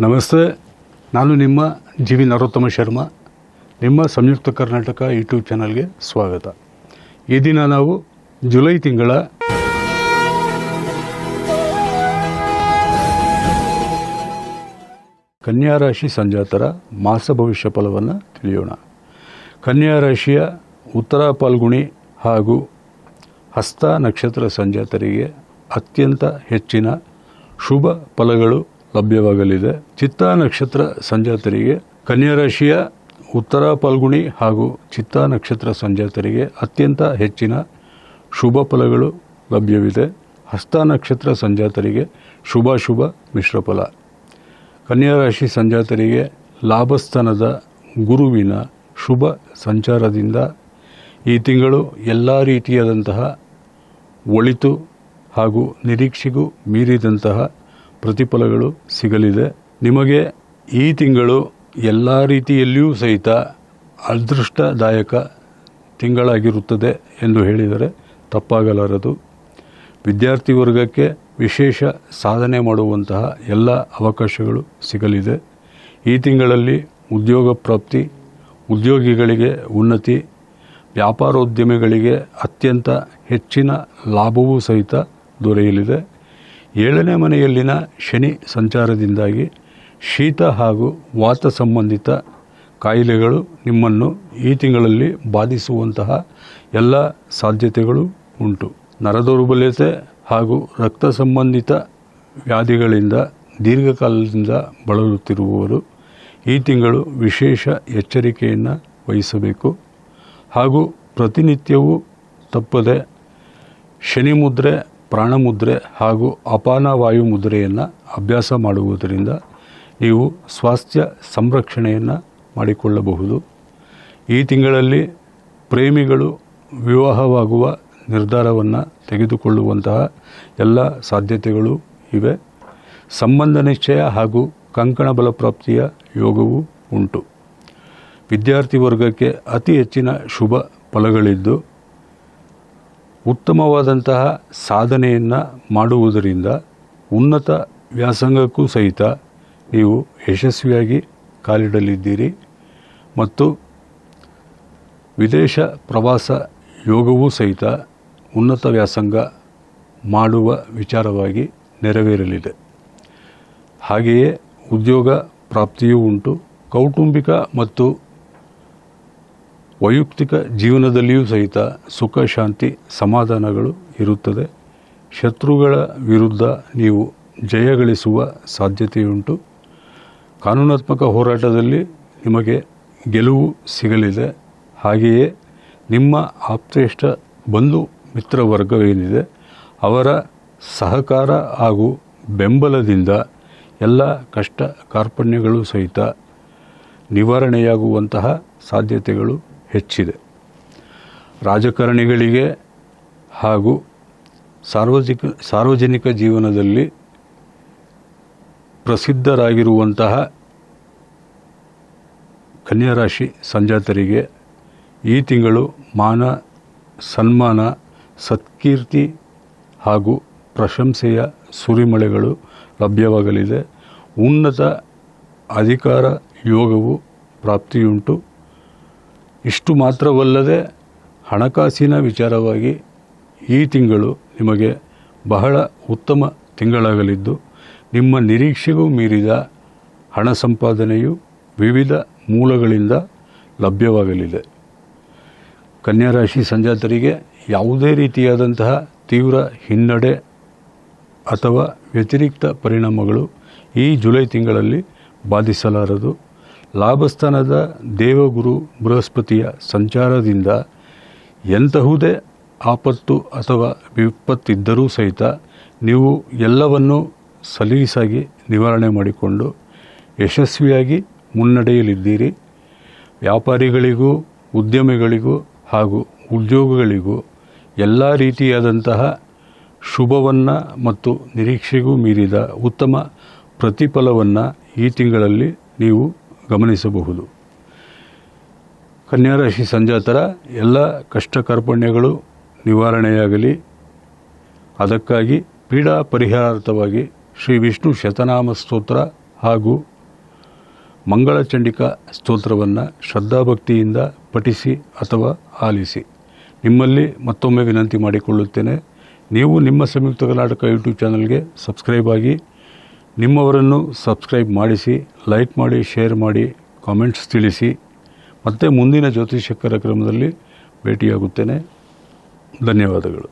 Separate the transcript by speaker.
Speaker 1: ನಮಸ್ತೆ, ನಾನು ನಿಮ್ಮ ಜಿ.ವಿ. ನರೋತ್ತಮ ಶರ್ಮಾ. ನಿಮ್ಮ ಸಂಯುಕ್ತ ಕರ್ನಾಟಕ ಯೂಟ್ಯೂಬ್ ಚಾನಲ್ಗೆ ಸ್ವಾಗತ. ಈ ದಿನ ನಾವು ಜುಲೈ ತಿಂಗಳ ಕನ್ಯಾ ರಾಶಿ ಸಂಜಾತರ ಮಾಸ ಭವಿಷ್ಯ ಫಲವನ್ನು ತಿಳಿಯೋಣ. ಕನ್ಯಾ ರಾಶಿಯ ಉತ್ತರ ಫಾಲ್ಗುಣಿ ಹಾಗೂ ಹಸ್ತ ನಕ್ಷತ್ರ ಸಂಜಾತರಿಗೆ ಅತ್ಯಂತ ಹೆಚ್ಚಿನ ಶುಭ ಫಲಗಳು ಲಭ್ಯವಾಗಲಿದೆ. ಚಿತ್ತಾ ನಕ್ಷತ್ರ ಸಂಜಾತರಿಗೆ ಕನ್ಯಾ ರಾಶಿಯ ಉತ್ತರ ಫಾಲ್ಗುಣಿ ಹಾಗೂ ಚಿತ್ತಾ ನಕ್ಷತ್ರ ಸಂಜಾತರಿಗೆ ಅತ್ಯಂತ ಹೆಚ್ಚಿನ ಶುಭ ಫಲಗಳು ಲಭ್ಯವಿದೆ. ಹಸ್ತ ನಕ್ಷತ್ರ ಸಂಜಾತರಿಗೆ ಶುಭಾಶುಭ ಮಿಶ್ರ ಫಲ. ಕನ್ಯಾ ರಾಶಿ ಸಂಜಾತರಿಗೆ ಲಾಭಸ್ಥಾನದ ಗುರುವಿನ ಶುಭ ಸಂಚಾರದಿಂದ ಈ ತಿಂಗಳು ಎಲ್ಲ ರೀತಿಯಾದಂತಹ ಒಳಿತು ಹಾಗೂ ನಿರೀಕ್ಷೆಗೂ ಮೀರಿದಂತಹ ಪ್ರತಿಫಲಗಳು ಸಿಗಲಿದೆ. ನಿಮಗೆ ಈ ತಿಂಗಳು ಎಲ್ಲ ರೀತಿಯಲ್ಲಿಯೂ ಸಹಿತ ಅದೃಷ್ಟದಾಯಕ ತಿಂಗಳಾಗಿರುತ್ತದೆ ಎಂದು ಹೇಳಿದರೆ ತಪ್ಪಾಗಲಾರದು. ವಿದ್ಯಾರ್ಥಿ ವರ್ಗಕ್ಕೆ ವಿಶೇಷ ಸಾಧನೆ ಮಾಡುವಂತಹ ಎಲ್ಲ ಅವಕಾಶಗಳು ಸಿಗಲಿದೆ. ಈ ತಿಂಗಳಲ್ಲಿ ಉದ್ಯೋಗ ಪ್ರಾಪ್ತಿ, ಉದ್ಯೋಗಿಗಳಿಗೆ ಉನ್ನತಿ, ವ್ಯಾಪಾರೋದ್ಯಮಿಗಳಿಗೆ ಅತ್ಯಂತ ಹೆಚ್ಚಿನ ಲಾಭವೂ ಸಹಿತ ದೊರೆಯಲಿದೆ. 7ನೇ ಮನೆಯಲ್ಲಿನ ಶನಿ ಸಂಚಾರದಿಂದಾಗಿ ಶೀತ ಹಾಗೂ ವಾತ ಸಂಬಂಧಿತ ಕಾಯಿಲೆಗಳು ನಿಮ್ಮನ್ನು ಈ ತಿಂಗಳಲ್ಲಿ ಬಾಧಿಸುವಂತಹ ಎಲ್ಲ ಸಾಧ್ಯತೆಗಳು ಉಂಟು. ನರದೌರ್ಬಲ್ಯತೆ ಹಾಗೂ ರಕ್ತ ಸಂಬಂಧಿತ ವ್ಯಾಧಿಗಳಿಂದ ದೀರ್ಘಕಾಲದಿಂದ ಬಳಲುತ್ತಿರುವವರು ಈ ತಿಂಗಳು ವಿಶೇಷ ಎಚ್ಚರಿಕೆಯನ್ನು ವಹಿಸಬೇಕು. ಹಾಗೂ ಪ್ರತಿನಿತ್ಯವೂ ತಪ್ಪದೆ ಶನಿ ಮುದ್ರೆ, ಪ್ರಾಣಮುದ್ರೆ ಹಾಗೂ ಅಪಾನ ವಾಯು ಮುದ್ರೆಯನ್ನು ಅಭ್ಯಾಸ ಮಾಡುವುದರಿಂದ ನೀವು ಸ್ವಾಸ್ಥ್ಯ ಸಂರಕ್ಷಣೆಯನ್ನು ಮಾಡಿಕೊಳ್ಳಬಹುದು. ಈ ತಿಂಗಳಲ್ಲಿ ಪ್ರೇಮಿಗಳು ವಿವಾಹವಾಗುವ ನಿರ್ಧಾರವನ್ನು ತೆಗೆದುಕೊಳ್ಳುವಂತಹ ಎಲ್ಲ ಸಾಧ್ಯತೆಗಳು ಇವೆ. ಸಂಬಂಧ ನಿಶ್ಚಯ ಹಾಗೂ ಕಂಕಣ ಬಲಪ್ರಾಪ್ತಿಯ ಯೋಗವೂ ಉಂಟು. ವಿದ್ಯಾರ್ಥಿ ವರ್ಗಕ್ಕೆ ಅತಿ ಹೆಚ್ಚಿನ ಶುಭ ಫಲಗಳಿದ್ದು ಉತ್ತಮವಾದಂತಹ ಸಾಧನೆಯನ್ನು ಮಾಡುವುದರಿಂದ ಉನ್ನತ ವ್ಯಾಸಂಗಕ್ಕೂ ಸಹಿತ ನೀವು ಯಶಸ್ವಿಯಾಗಿ ಕಾಲಿಡಲಿದ್ದೀರಿ. ಮತ್ತು ವಿದೇಶ ಪ್ರವಾಸ ಯೋಗವೂ ಸಹಿತ ಉನ್ನತ ವ್ಯಾಸಂಗ ಮಾಡುವ ವಿಚಾರವಾಗಿ ನೆರವೇರಲಿದೆ. ಹಾಗೆಯೇ ಉದ್ಯೋಗ ಪ್ರಾಪ್ತಿಯೂ ಉಂಟು. ಕೌಟುಂಬಿಕ ಮತ್ತು ವೈಯಕ್ತಿಕ ಜೀವನದಲ್ಲಿಯೂ ಸಹಿತ ಸುಖ, ಶಾಂತಿ, ಸಮಾಧಾನಗಳು ಇರುತ್ತದೆ. ಶತ್ರುಗಳ ವಿರುದ್ಧ ನೀವು ಜಯಗಳಿಸುವ ಸಾಧ್ಯತೆಯುಂಟು. ಕಾನೂನಾತ್ಮಕ ಹೋರಾಟದಲ್ಲಿ ನಿಮಗೆ ಗೆಲುವು ಸಿಗಲಿದೆ. ಹಾಗೆಯೇ ನಿಮ್ಮ ಆಪ್ತೇಷ್ಟ ಬಂಧು ಮಿತ್ರ ವರ್ಗವೇನಿದೆ ಅವರ ಸಹಕಾರ ಹಾಗೂ ಬೆಂಬಲದಿಂದ ಎಲ್ಲ ಕಷ್ಟ ಕಾರ್ಪಣ್ಯಗಳು ಸಹಿತ ನಿವಾರಣೆಯಾಗುವಂತಹ ಸಾಧ್ಯತೆಗಳು ಹೆಚ್ಚಿದೆ. ರಾಜಕಾರಣಿಗಳಿಗೆ ಹಾಗೂ ಸಾರ್ವಜನಿಕ ಜೀವನದಲ್ಲಿ ಪ್ರಸಿದ್ಧರಾಗಿರುವಂತಹ ಕನ್ಯಾ ರಾಶಿ ಸಂಜಾತರಿಗೆ ಈ ತಿಂಗಳು ಮಾನ, ಸನ್ಮಾನ, ಸತ್ಕೀರ್ತಿ ಹಾಗೂ ಪ್ರಶಂಸೆಯ ಸುರಿಮಳೆಗಳು ಲಭ್ಯವಾಗಲಿದೆ. ಉನ್ನತ ಅಧಿಕಾರ ಯೋಗವು ಪ್ರಾಪ್ತಿಯುಂಟು. ಇಷ್ಟು ಮಾತ್ರವಲ್ಲದೆ ಹಣಕಾಸಿನ ವಿಚಾರವಾಗಿ ಈ ತಿಂಗಳು ನಿಮಗೆ ಬಹಳ ಉತ್ತಮ ತಿಂಗಳಾಗಲಿದ್ದು ನಿಮ್ಮ ನಿರೀಕ್ಷೆಗೂ ಮೀರಿದ ಹಣ ಸಂಪಾದನೆಯು ವಿವಿಧ ಮೂಲಗಳಿಂದ ಲಭ್ಯವಾಗಲಿದೆ. ಕನ್ಯಾ ರಾಶಿ ಸಂಜಾತರಿಗೆ ಯಾವುದೇ ರೀತಿಯಾದಂತಹ ತೀವ್ರ ಹಿನ್ನಡೆ ಅಥವಾ ವ್ಯತಿರಿಕ್ತ ಪರಿಣಾಮಗಳು ಈ ಜುಲೈ ತಿಂಗಳಲ್ಲಿ ಬಾಧಿಸಲಾರದು. ಲಾಭಸ್ಥಾನದ ದೇವಗುರು ಬೃಹಸ್ಪತಿಯ ಸಂಚಾರದಿಂದ ಎಂತಹುದೇ ಆಪತ್ತು ಅಥವಾ ವಿಪತ್ತಿದ್ದರೂ ಸಹಿತ ನೀವು ಎಲ್ಲವನ್ನೂ ಸಲೀಸಾಗಿ ನಿವಾರಣೆ ಮಾಡಿಕೊಂಡು ಯಶಸ್ವಿಯಾಗಿ ಮುನ್ನಡೆಯಲಿದ್ದೀರಿ. ವ್ಯಾಪಾರಿಗಳಿಗೂ, ಉದ್ಯಮಿಗಳಿಗೂ ಹಾಗೂ ಉದ್ಯೋಗಗಳಿಗೂ ಎಲ್ಲ ರೀತಿಯಾದಂತಹ ಶುಭವನ್ನು ಮತ್ತು ನಿರೀಕ್ಷೆಗೂ ಮೀರಿದ ಉತ್ತಮ ಪ್ರತಿಫಲವನ್ನು ಈ ತಿಂಗಳಲ್ಲಿ ನೀವು ಗಮನಿಸಬಹುದು. ಕನ್ಯಾ ರಾಶಿ ಸಂಜಾತರ ಎಲ್ಲ ಕಷ್ಟ ಕಾರ್ಪಣ್ಯಗಳು ನಿವಾರಣೆಯಾಗಲಿ. ಅದಕ್ಕಾಗಿ ಪೀಡಾ ಪರಿಹಾರಾರ್ಥವಾಗಿ ಶ್ರೀ ವಿಷ್ಣು ಶತನಾಮ ಸ್ತೋತ್ರ ಹಾಗೂ ಮಂಗಳ ಚಂಡಿಕಾ ಸ್ತೋತ್ರವನ್ನು ಶ್ರದ್ಧಾಭಕ್ತಿಯಿಂದ ಪಠಿಸಿ ಅಥವಾ ಆಲಿಸಿ. ನಿಮ್ಮಲ್ಲಿ ಮತ್ತೊಮ್ಮೆ ವಿನಂತಿ ಮಾಡಿಕೊಳ್ಳುತ್ತೇನೆ, ನೀವು ನಿಮ್ಮ ಸಂಯುಕ್ತ ಕರ್ನಾಟಕ ಯೂಟ್ಯೂಬ್ ಚಾನಲ್ಗೆ ಸಬ್ಸ್ಕ್ರೈಬ್ ಆಗಿ, ನಿಮ್ಮವರನ್ನು ಸಬ್ಸ್ಕ್ರೈಬ್ ಮಾಡಿಸಿ, ಲೈಕ್ ಮಾಡಿ, ಶೇರ್ ಮಾಡಿ, ಕಾಮೆಂಟ್ಸ್ ತಿಳಿಸಿ. ಮತ್ತೆ ಮುಂದಿನ ಜ್ಯೋತಿಷ್ಯ ಕಾರ್ಯಕ್ರಮದಲ್ಲಿ ಭೇಟಿಯಾಗುತ್ತೇನೆ. ಧನ್ಯವಾದಗಳು.